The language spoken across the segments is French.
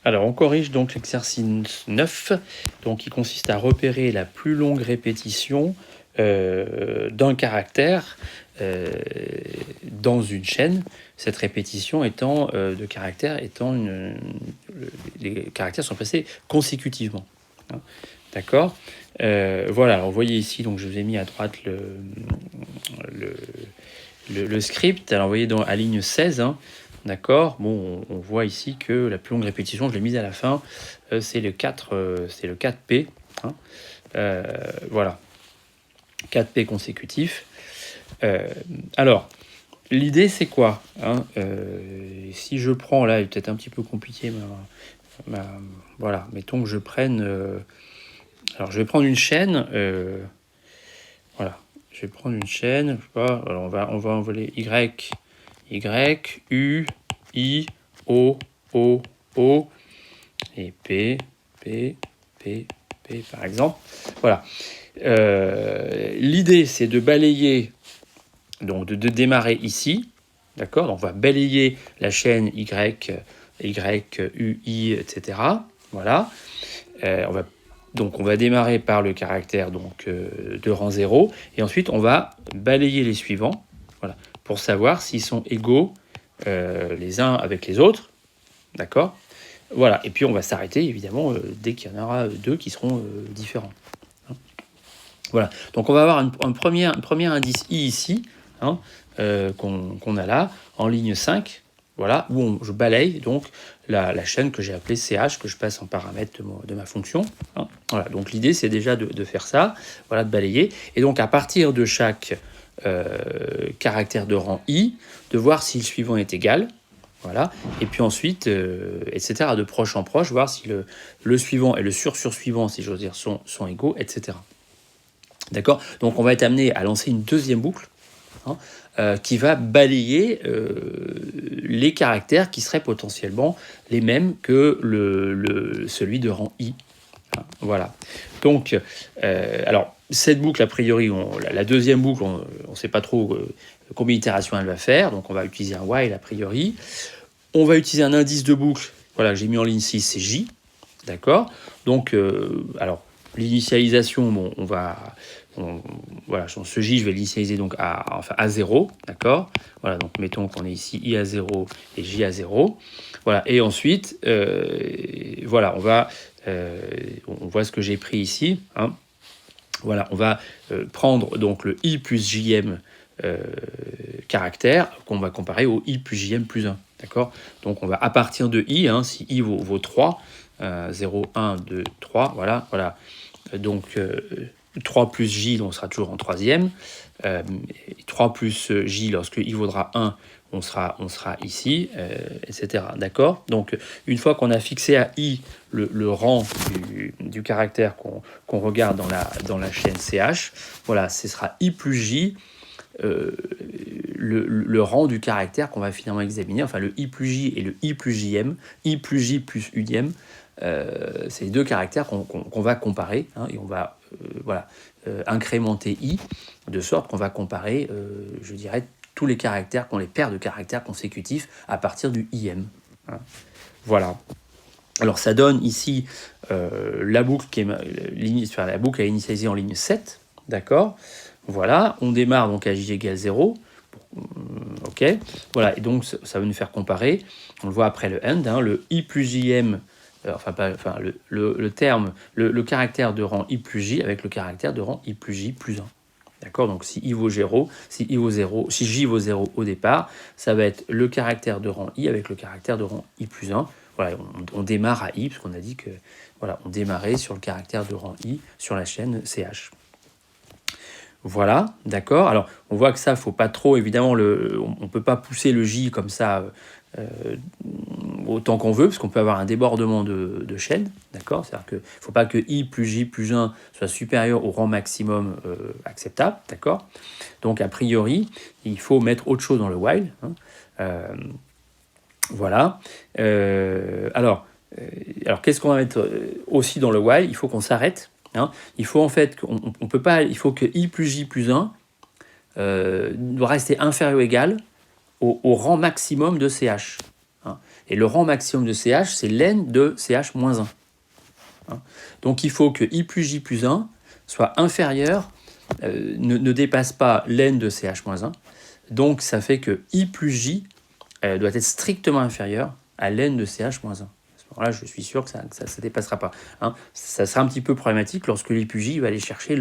Alors, on corrige donc l'exercice 9, donc, qui consiste à repérer la plus longue répétition d'un caractère dans une chaîne. Cette répétition étant de caractères étant les caractères sont placés consécutivement. Hein. D'accord. Voilà. Alors, vous voyez ici, donc je vous ai mis à droite le script. Alors, vous voyez à ligne 16. Hein, d'accord. Bon, on voit ici que la plus longue répétition, je l'ai mise à la fin, c'est le 4P. Hein. Voilà. 4P consécutifs. Alors, l'idée, c'est quoi, hein, si je prends, là, il est peut-être un petit peu compliqué, voilà, mettons que je prenne... alors, je vais prendre une chaîne. Voilà. Je vais prendre une chaîne. Je sais pas, alors on va envoler Y, U, I, O, et P, par exemple. Voilà. L'idée, c'est de balayer, donc de démarrer ici, d'accord. Donc on va balayer la chaîne Y, U, I, etc. Voilà. Donc on va démarrer par le caractère de rang 0, et ensuite on va balayer les suivants, voilà, pour savoir s'ils sont égaux les uns avec les autres, d'accord. Voilà, et puis on va s'arrêter évidemment dès qu'il y en aura deux qui seront différents. Hein. Voilà, donc on va avoir un premier indice I ici, hein, qu'on a là, en ligne 5, voilà, où je balaye donc la chaîne que j'ai appelée CH, que je passe en paramètre de ma fonction. Hein. Voilà, donc l'idée c'est déjà de faire ça, voilà, de balayer, et donc à partir de chaque caractère de rang I, de voir si le suivant est égal. Voilà. Et puis ensuite, etc., de proche en proche, voir si le suivant et le sur-suivant, si j'ose dire, sont égaux, etc. D'accord. Donc on va être amené à lancer une deuxième boucle, hein, qui va balayer les caractères qui seraient potentiellement les mêmes que celui de rang I. Hein, voilà. Donc, alors, cette boucle, a priori, la deuxième boucle, on ne sait pas trop combien d'itérations elle va faire, donc on va utiliser un while a priori. On va utiliser un indice de boucle, voilà, que j'ai mis en ligne 6, c'est J, d'accord. Donc, alors, l'initialisation, bon, voilà, ce J, je vais l'initialiser donc à 0, d'accord. Voilà, donc mettons qu'on est ici I à 0 et J à 0. Voilà, et ensuite, voilà, on voit ce que j'ai pris ici, hein. Voilà, on va prendre donc le I plus JM caractère qu'on va comparer au I plus JM plus 1. D'accord. Donc on va à partir de I, hein, si I vaut 3, 0, 1, 2, 3, voilà. Donc 3 plus J, on sera toujours en troisième. 3 plus J, lorsque I vaudra 1, on sera ici, etc. D'accord. Donc une fois qu'on a fixé à I le rang du caractère qu'on regarde dans la chaîne CH, voilà, ce sera I plus J, le rang du caractère qu'on va finalement examiner, enfin le I plus J et le I plus JM, I plus J plus UM, c'est les deux caractères qu'on va comparer, hein, et on va incrémenter I, de sorte qu'on va comparer, je dirais, tous les caractères, les paires de caractères consécutifs à partir du IM. Hein. Voilà. Alors ça donne ici la boucle la boucle est initialisée en ligne 7, d'accord. Voilà, on démarre donc à J égale 0. Ok, voilà, et donc ça va nous faire comparer, on le voit après le end, hein, le I plus JM, le terme, le caractère de rang I plus J avec le caractère de rang I plus J plus 1. D'accord, donc si I vaut 0, si J vaut 0 au départ, ça va être le caractère de rang I avec le caractère de rang I plus 1. Voilà, on démarre à I, parce qu'on a dit que voilà, on démarrait sur le caractère de rang I sur la chaîne CH. Voilà, d'accord. Alors, on voit que ça, faut pas trop, évidemment, on peut pas pousser le J comme ça autant qu'on veut, parce qu'on peut avoir un débordement de chaîne, d'accord. C'est-à-dire qu'il ne faut pas que I plus J plus 1 soit supérieur au rang maximum acceptable, d'accord. Donc, a priori, il faut mettre autre chose dans le while. Hein. Voilà. Alors, qu'est-ce qu'on va mettre aussi dans le while? Il faut qu'on s'arrête. Hein. Il faut en fait on peut pas, il faut que I plus J plus 1 doit rester inférieur ou égal au rang maximum de CH. Hein. Et le rang maximum de CH, c'est len de CH moins 1. Hein. Donc il faut que I plus J plus 1 soit inférieur, ne dépasse pas len de CH moins 1. Donc ça fait que I plus J doit être strictement inférieur à len de CH moins 1. Là, je suis sûr que ça ne dépassera pas. Hein. Ça sera un petit peu problématique lorsque l'I plus J va aller chercher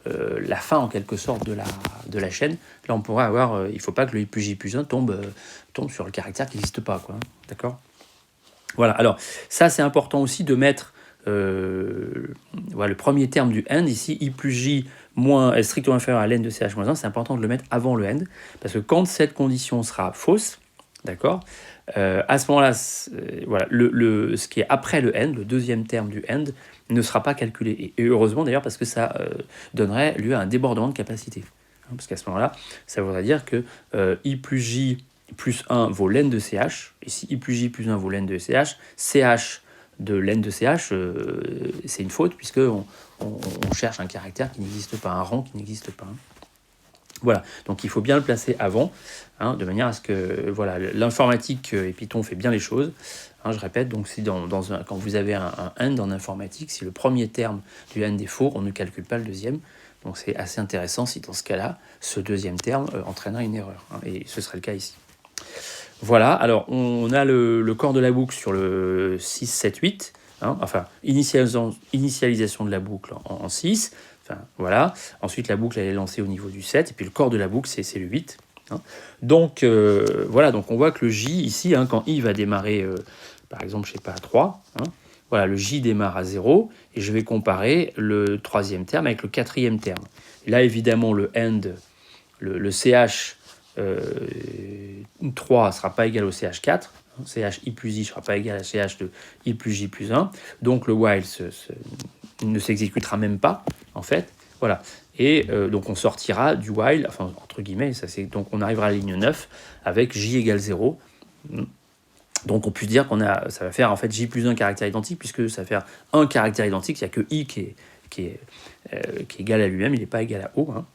la fin, en quelque sorte, de la chaîne. Là, on pourrait avoir... il ne faut pas que le I plus J plus 1 tombe sur le caractère qui n'existe pas. Quoi, hein. D'accord ? Voilà. Alors, ça, c'est important aussi de mettre le premier terme du AND, ici, I plus J est strictement inférieur à l'N de CH moins 1. C'est important de le mettre avant le AND, parce que quand cette condition sera fausse, d'accord, à ce moment-là, voilà, ce qui est après le AND, le deuxième terme du AND, ne sera pas calculé. Et heureusement d'ailleurs, parce que ça donnerait lieu à un débordement de capacité. Hein, parce qu'à ce moment-là, ça voudrait dire que I plus J plus 1 vaut l'N de CH. Et si I plus J plus 1 vaut l'N de CH, CH de l'N de CH, c'est une faute, puisqu'on on cherche un caractère qui n'existe pas, un rang qui n'existe pas. Hein. Voilà, donc il faut bien le placer avant, hein, de manière à ce que voilà, l'informatique et Python fait bien les choses. Hein, je répète, donc si quand vous avez un AND en informatique, si le premier terme du AND est faux, on ne calcule pas le deuxième. Donc c'est assez intéressant si dans ce cas-là, ce deuxième terme entraînera une erreur. Hein, et ce serait le cas ici. Voilà, alors on a le corps de la boucle sur le 6, 7, 8. Hein, enfin, initialisation de la boucle en 6. Enfin, voilà. Ensuite, la boucle elle est lancée au niveau du 7. Et puis le corps de la boucle, c'est le 8. Hein. Donc, voilà, donc on voit que le J, ici, hein, quand I va démarrer, par exemple, je sais pas, à 3, hein, voilà, le J démarre à 0. Et je vais comparer le troisième terme avec le quatrième terme. Et là, évidemment, le AND, le CH 3 ne sera pas égal au CH4. CH I plus I ne sera pas égal à CH de I plus J plus 1. Donc le while ne s'exécutera même pas, en fait. Voilà. Et donc on sortira du while, enfin entre guillemets, donc on arrivera à la ligne 9 avec J égale 0. Donc on peut dire ça va faire en fait J plus 1 caractère identique, puisque ça va faire un caractère identique, il n'y a que I qui est égal à lui-même, il n'est pas égal à O. Hein.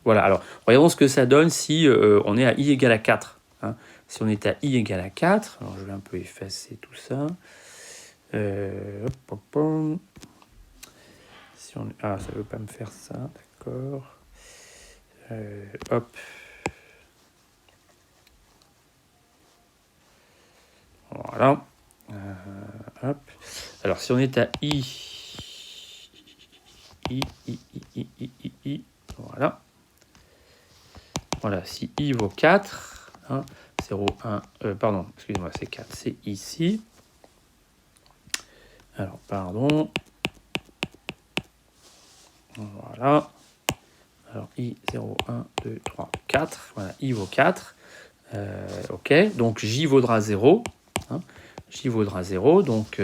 Voilà, alors regardons ce que ça donne si on est à I égale à 4. Hein. Si on est à I égale à 4, alors je vais un peu effacer tout ça. Si on... Ah, ça ne veut pas me faire ça, d'accord. Hop. Voilà. Hop. Alors si on est à I, voilà. Voilà, si I vaut 4, hein, 0, 1, pardon, excusez-moi, c'est 4, c'est ici. Alors, pardon. Voilà. Alors, I, 0, 1, 2, 3, 4. Voilà, I vaut 4. OK, donc J vaudra 0. Hein, J vaudra 0, donc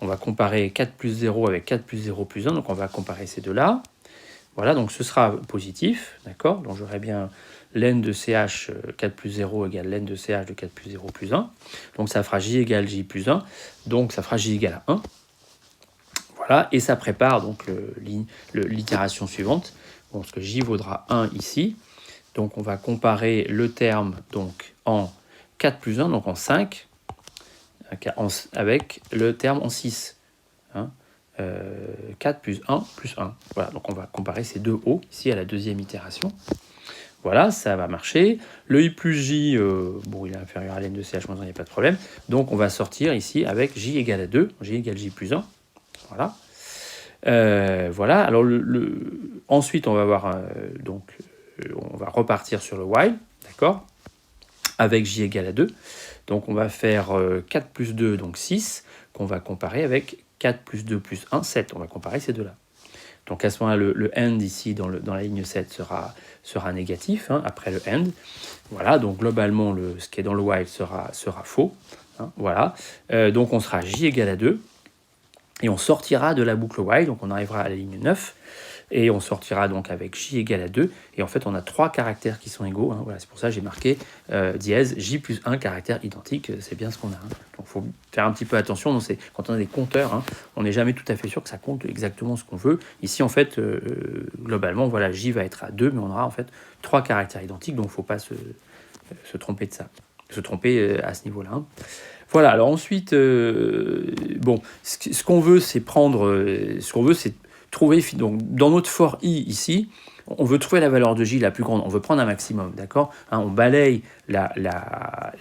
on va comparer 4 plus 0 avec 4 plus 0 plus 1, donc on va comparer ces deux-là. Voilà, donc ce sera positif, d'accord? Donc j'aurai bien l'N de CH 4 plus 0 égale l'N de CH de 4 plus 0 plus 1. Donc ça fera J égale J plus 1, donc ça fera J égale à 1. Voilà, et ça prépare donc l'itération suivante, parce que J vaudra 1 ici. Donc on va comparer le terme donc, en 4 plus 1, donc en 5, avec le terme en 6. Hein. 4 plus 1 plus 1. Voilà, donc on va comparer ces deux hauts ici à la deuxième itération. Voilà, ça va marcher. Le I plus J, bon, il est inférieur à l'N de CH-1, il n'y a pas de problème. Donc on va sortir ici avec J égale à 2, J égale J plus 1. Voilà. Voilà, alors ensuite on va avoir, on va repartir sur le while, d'accord, avec J égale à 2. Donc on va faire 4 plus 2, donc 6, qu'on va comparer avec 4 plus 2 plus 1, 7. On va comparer ces deux-là. Donc à ce moment-là, le AND ici, dans la ligne 7, sera négatif, hein, après le AND. Voilà, donc globalement, ce qui est dans le while sera faux. Hein, voilà, donc on sera J égale à 2. Et on sortira de la boucle while, donc on arrivera à la ligne 9. Et on sortira donc avec J égale à 2. Et en fait, on a 3 caractères qui sont égaux. Hein, voilà, c'est pour ça que j'ai marqué dièse J plus 1 caractère identique. C'est bien ce qu'on a. Hein. Donc il faut faire un petit peu attention. Donc, quand on a des compteurs, hein, on n'est jamais tout à fait sûr que ça compte exactement ce qu'on veut. Ici, en fait, globalement, voilà, J va être à 2, mais on aura en fait 3 caractères identiques. Donc il ne faut pas se tromper de ça. Se tromper à ce niveau-là. Hein. Voilà, alors ensuite, bon, ce qu'on veut, c'est prendre, c'est trouver, donc dans notre for i ici, on veut trouver la valeur de j la plus grande, on veut prendre un maximum, d'accord, hein, on balaye la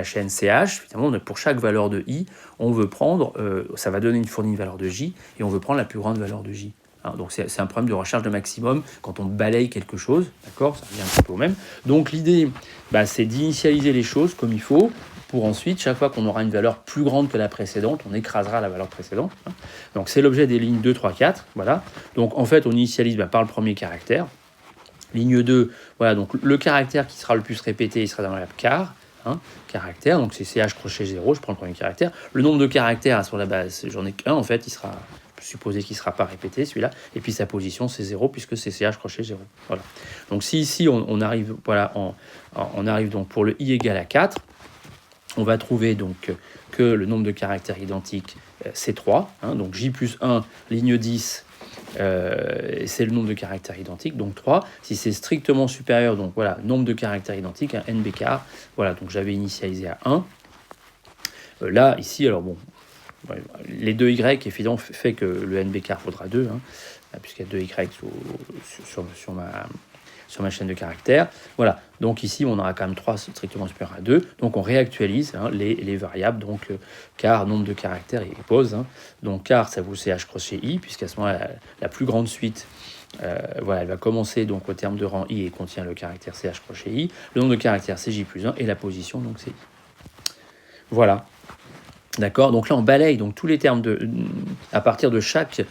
chaîne ch, finalement, pour chaque valeur de i, on veut prendre, ça va donner une valeur de j, et on veut prendre la plus grande valeur de j. Hein, donc c'est un problème de recherche de maximum quand on balaye quelque chose, d'accord, ça revient un petit peu au même. Donc l'idée, c'est d'initialiser les choses comme il faut, pour ensuite, chaque fois qu'on aura une valeur plus grande que la précédente, on écrasera la valeur précédente. Donc c'est l'objet des lignes 2, 3, 4. Voilà. Donc en fait, on initialise par le premier caractère. Ligne 2, voilà, donc le caractère qui sera le plus répété, il sera dans la car. Caractère, donc c'est ch crochet 0, je prends le premier caractère. Le nombre de caractères sur la base, j'en ai qu'un en fait, il sera supposé qu'il ne sera pas répété celui-là, et puis sa position c'est 0 puisque c'est ch crochet 0. Voilà. Donc si ici on arrive, voilà, on arrive donc pour le i égale à 4, on va trouver donc que le nombre de caractères identiques, c'est 3. Donc j plus 1, ligne 10, c'est le nombre de caractères identiques, donc 3. Si c'est strictement supérieur, donc voilà, nombre de caractères identiques, un nb car. Voilà, donc j'avais initialisé à 1. Là, ici, alors bon, les 2y, évidemment, fait que le nb car faudra 2, puisqu'il y a 2y sur ma chaîne de caractères. Voilà, donc ici, on aura quand même 3 strictement supérieur à 2. Donc, on réactualise les variables. Donc, car, nombre de caractères et pose. Donc, car, ça vaut ch crochet i, puisqu'à ce moment-là, la plus grande suite, voilà, elle va commencer donc au terme de rang i et contient le caractère ch crochet i. Le nombre de caractères, c'est j plus 1, et la position, donc c'est i. Voilà. D'accord, donc là on balaye donc tous les termes à partir de chaque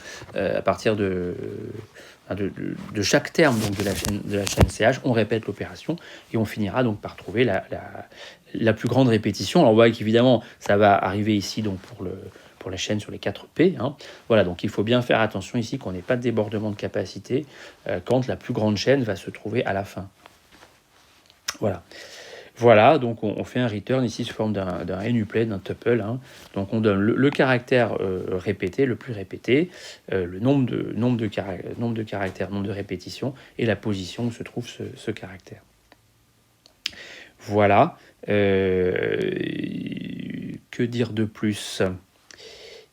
chaque terme donc de la chaîne CH, on répète l'opération et on finira donc par trouver la plus grande répétition. Alors on voit qu'évidemment ça va arriver ici donc pour la chaîne sur les 4 P. Voilà, donc il faut bien faire attention ici qu'on n'ait pas de débordement de capacité quand la plus grande chaîne va se trouver à la fin. Voilà, donc on fait un return ici sous forme d'un NUPLAY, d'un tuple. Donc on donne le caractère répété, le plus répété, le nombre de caractères, nombre de répétitions, et la position où se trouve ce caractère. Voilà. Que dire de plus ?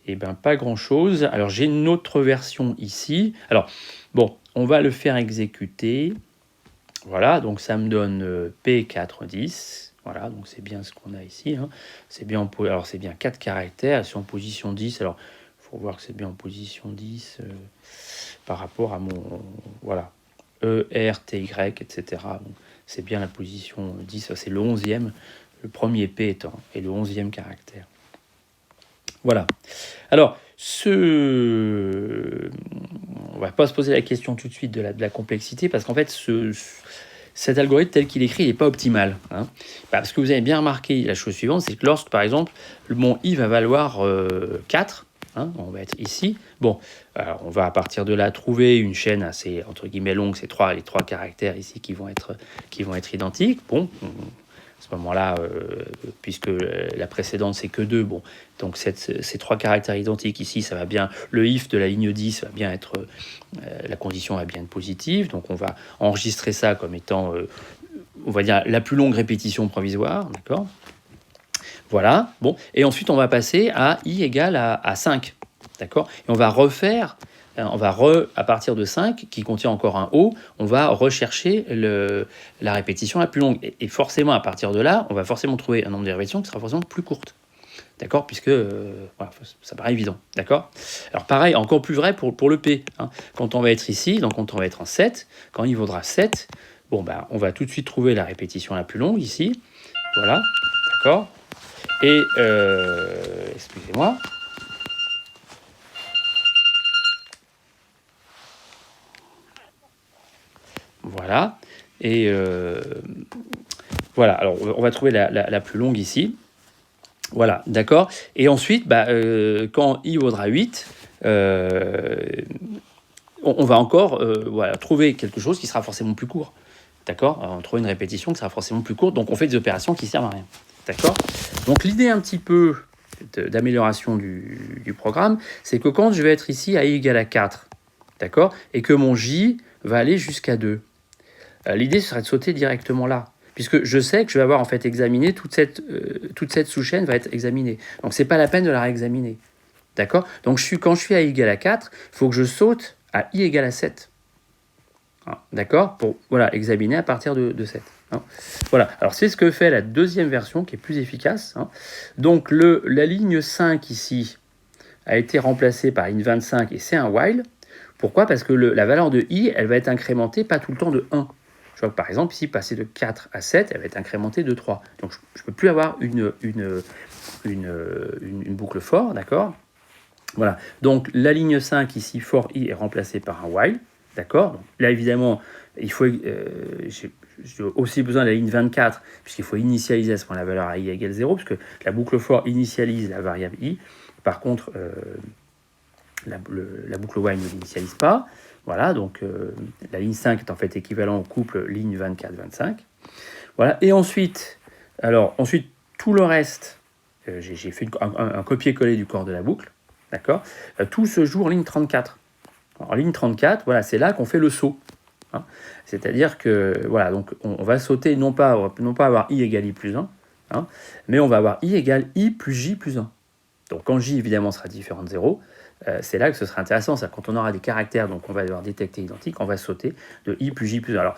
Eh bien, pas grand-chose. Alors j'ai une autre version ici. Alors, bon, on va le faire exécuter. Voilà, donc ça me donne P410. Voilà, donc c'est bien ce qu'on a ici. C'est bien alors c'est bien 4 caractères. C'est en position 10. Alors, il faut voir que c'est bien en position 10 par rapport à mon... Voilà, E, R, T, Y, etc. Donc, c'est bien la position 10. C'est le 11e, le premier P étant, et le 11e caractère. Voilà. Alors, on va pas se poser la question tout de suite de la complexité, parce qu'en fait, cet algorithme tel qu'il est écrit, il n'est pas optimal. Parce que vous avez bien remarqué la chose suivante, c'est que lorsque, par exemple, mon i va valoir 4, on va être ici. Bon, alors on va à partir de là trouver une chaîne assez, entre guillemets, longue, c'est les 3 caractères ici qui vont être identiques. Bon, à ce moment-là, puisque la précédente c'est que 2, bon, donc ces 3 caractères identiques ici, ça va bien, le if de la ligne 10 va bien être, la condition va bien être positive, donc on va enregistrer ça comme étant, on va dire, la plus longue répétition provisoire, d'accord ? Voilà, bon, et ensuite on va passer à i égale à 5, d'accord ? Et on va refaire... à partir de 5, qui contient encore un O, on va rechercher la répétition la plus longue. Et forcément, à partir de là, on va forcément trouver un nombre de répétitions qui sera forcément plus courte. D'accord ? Puisque, voilà, ça paraît évident. D'accord ? Alors pareil, encore plus vrai pour le P. Quand on va être ici, donc quand on va être en 7, quand il vaudra 7, bon, on va tout de suite trouver la répétition la plus longue ici. Voilà, d'accord ? Et, excusez-moi. Voilà, et voilà, alors on va trouver la plus longue ici. Voilà, d'accord. Et ensuite, quand i vaudra 8, on va encore trouver quelque chose qui sera forcément plus court. D'accord ? On trouve une répétition qui sera forcément plus courte, donc on fait des opérations qui servent à rien. D'accord ? Donc l'idée un petit peu d'amélioration du programme, c'est que quand je vais être ici à i égale à 4, d'accord ? Et que mon j va aller jusqu'à 2. L'idée serait de sauter directement là. puisque je sais que je vais avoir en fait examiné toute cette sous-chaîne va être examinée. Donc c'est pas la peine de la réexaminer. D'accord? Donc quand je suis à i égale à 4, il faut que je saute à i égale à 7. D'accord? Pour examiner à partir de 7. Voilà, alors c'est ce que fait la deuxième version qui est plus efficace. Donc la ligne 5 ici a été remplacée par ligne 25 et c'est un while. Pourquoi? Parce que la valeur de i, elle va être incrémentée pas tout le temps de 1. Je vois que par exemple ici, passer de 4 à 7, elle va être incrémentée de 3. Donc je ne peux plus avoir une boucle for, d'accord? Voilà, donc la ligne 5 ici, for i, est remplacée par un while, d'accord? Donc, là évidemment, il faut, j'ai aussi besoin de la ligne 24, puisqu'il faut initialiser à ce moment la valeur à i égale 0, puisque la boucle for initialise la variable i. Par contre, la boucle while ne l'initialise pas. Voilà, donc la ligne 5 est en fait équivalent au couple ligne 24-25. Voilà, et ensuite, tout le reste, j'ai fait un copier-coller du corps de la boucle. D'accord? Tout se joue en ligne 34. En ligne 34, voilà, c'est là qu'on fait le saut. C'est-à-dire que, voilà, donc on va sauter, non pas avoir i égale i plus 1, mais on va avoir i égale i plus j plus 1. Donc quand j, évidemment, sera différent de 0, c'est là que ce sera intéressant. C'est-à-dire quand on aura des caractères, donc on va devoir détecter identiques, on va sauter de i plus j plus 1. Alors,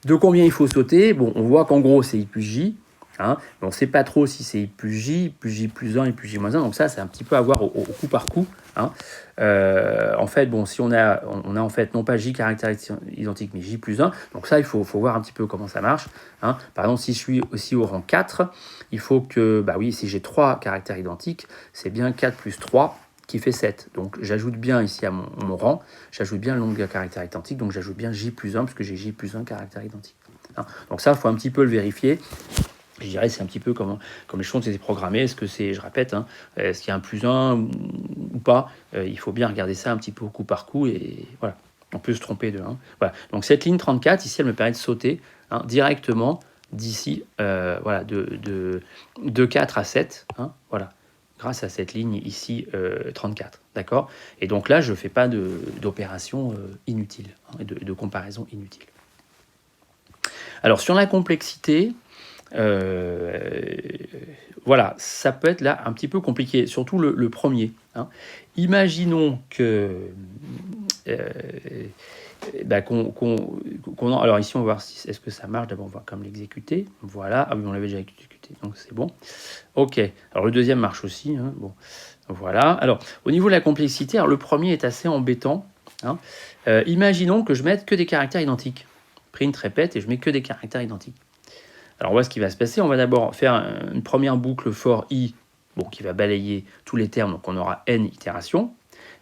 de combien il faut sauter? Bon, on voit qu'en gros, c'est i plus j. Mais on ne sait pas trop si c'est i plus j plus 1, i plus j moins 1. Donc ça, c'est un petit peu à voir au coup par coup. En fait, bon, si on a en fait non pas j caractères identiques, mais j plus 1. Donc ça, il faut voir un petit peu comment ça marche. Par exemple, si je suis aussi au rang 4, il faut que, si j'ai 3 caractères identiques, c'est bien 4 plus 3 qui fait 7. Donc j'ajoute bien ici à mon rang, j'ajoute bien le nombre de caractères identiques, donc j'ajoute bien j plus 1, puisque j'ai j plus 1 caractères identiques. Donc ça, il faut un petit peu le vérifier. Je dirais c'est un petit peu comme les choses ont été programmées. Est-ce que c'est, je répète, est-ce qu'il y a un plus 1 ou pas? Il faut bien regarder ça un petit peu coup par coup, et voilà, on peut se tromper de 1. Voilà. Donc cette ligne 34, ici, elle me permet de sauter directement d'ici, de 4 à 7, voilà, grâce à cette ligne ici 34, d'accord? Et donc là, je ne fais pas d'opération inutile, et de comparaison inutile. Alors sur la complexité, voilà, ça peut être là un petit peu compliqué, surtout le premier. Imaginons que alors ici on va voir est-ce que ça marche. D'abord on va comme l'exécuter. Voilà, on l'avait déjà exécuté, donc c'est bon. Ok, alors le deuxième marche aussi. Bon, voilà. Alors au niveau de la complexité, alors, le premier est assez embêtant. Imaginons que je mette que des caractères identiques. Print, répète, et je mets que des caractères identiques. Alors, on voit ce qui va se passer. On va d'abord faire une première boucle for i, qui va balayer tous les termes, donc on aura n itérations.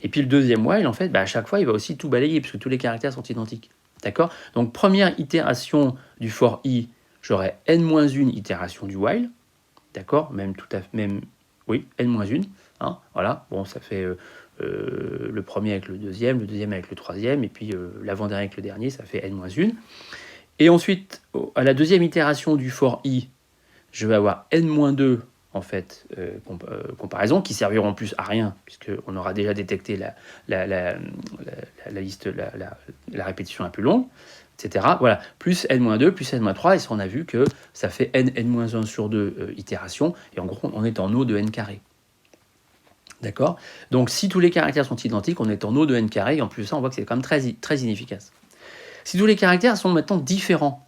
Et puis le deuxième while, en fait, à chaque fois, il va aussi tout balayer, puisque tous les caractères sont identiques. D'accord? Donc, première itération du for i, j'aurai n-1 itération du while. D'accord? Oui, n-1. Voilà, bon, ça fait le premier avec le deuxième avec le troisième, et puis l'avant-dernier avec le dernier, ça fait n-1. Et ensuite, à la deuxième itération du for i, je vais avoir n-2 en fait comparaison, qui serviront plus à rien, puisqu'on aura déjà détecté la liste, la répétition la plus longue, etc. Voilà, plus n-2, plus n-3, et ça, on a vu que ça fait n-1 sur 2 itérations, et en gros, on est en O de n carré. D'accord? Donc, si tous les caractères sont identiques, on est en O de n carré, et en plus de ça, on voit que c'est quand même très, très inefficace. Si tous les caractères sont maintenant différents,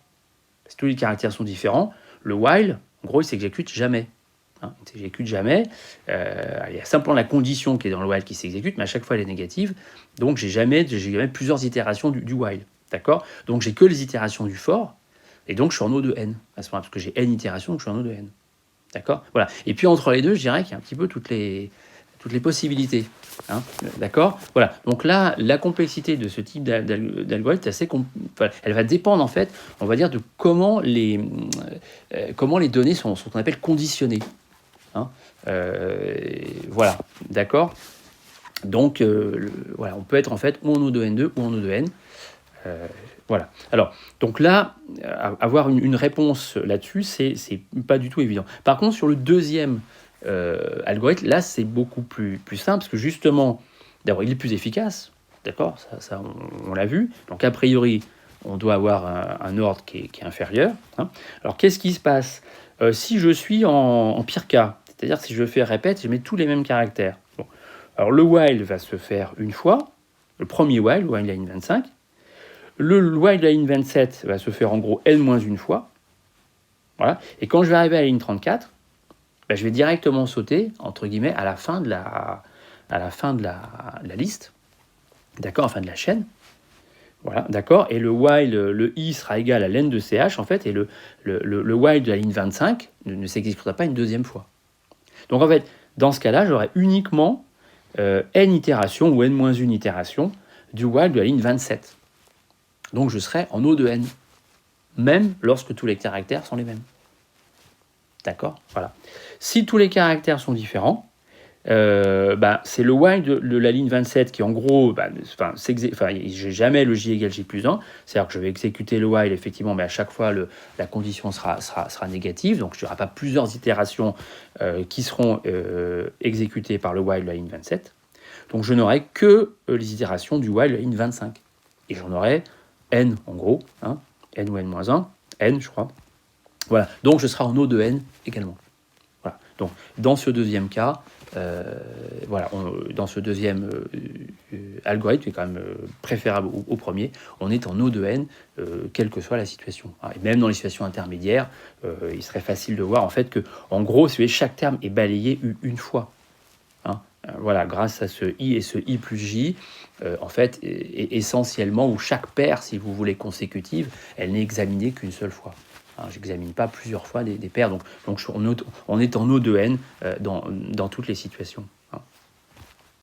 si tous les caractères sont différents, le while, en gros, il ne s'exécute jamais. Il ne s'exécute jamais. Il y a simplement la condition qui est dans le while qui s'exécute, mais à chaque fois, elle est négative. Donc, j'ai jamais plusieurs itérations du while. D'accord? Donc, j'ai que les itérations du for, et donc je suis en O de n. À ce moment-là, parce que j'ai n itérations, donc je suis en O de n. D'accord? Voilà. Et puis, entre les deux, je dirais qu'il y a un petit peu toutes les possibilités. D'accord? Voilà. Donc là, la complexité de ce type d'algorithme est assez elle va dépendre, en fait, on va dire, de comment les données sont ce qu'on appelle conditionnées. Voilà. D'accord? Donc, voilà, on peut être, en fait, ou en O de n2 ou en O de n. Voilà. Alors, donc là, avoir une réponse là-dessus, c'est pas du tout évident. Par contre, sur le deuxième algorithme, là, c'est beaucoup plus simple, parce que justement, d'abord, il est plus efficace, d'accord, ça on l'a vu. Donc, a priori, on doit avoir un ordre qui est inférieur. Hein. Alors, qu'est-ce qui se passe si je suis en pire cas, c'est-à-dire si je fais répète, je mets tous les mêmes caractères. Bon. Alors, le while va se faire une fois, le premier while de la ligne 25. Le while de la ligne 27 va se faire en gros n-1 fois. Voilà. Et quand je vais arriver à la ligne 34, ben, je vais directement sauter, entre guillemets, à la fin de la liste. D'accord, enfin de la chaîne. Voilà, d'accord. Et le while, le i sera égal à l'n de ch, en fait, et le while de la ligne 25 ne s'exécutera pas une deuxième fois. Donc, en fait, dans ce cas-là, j'aurai uniquement n itérations ou n-1 itérations du while de la ligne 27. Donc, je serai en O de n, même lorsque tous les caractères sont les mêmes. D'accord ? Voilà. Si tous les caractères sont différents, c'est le while de la ligne 27 qui en gros, j'ai jamais le j égale j plus 1, c'est-à-dire que je vais exécuter le while effectivement, mais à chaque fois la condition sera négative, donc il n'y aura pas plusieurs itérations qui seront exécutées par le while de la ligne 27, donc je n'aurai que les itérations du while de la ligne 25, et j'en aurai n en gros, hein, n ou n-1, n je crois, voilà, donc je serai en O de n également. Voilà. Donc dans ce deuxième cas, dans ce deuxième algorithme, qui est quand même préférable au premier, on est en O de n, quelle que soit la situation. Et même dans les situations intermédiaires, il serait facile de voir en fait que, en gros, chaque terme est balayé une fois. Hein. Voilà, grâce à ce i et ce i plus j, en fait, essentiellement, ou chaque paire, si vous voulez, consécutive, elle n'est examinée qu'une seule fois. Hein, j'examine pas plusieurs fois des paires, donc on est en O de n dans toutes les situations.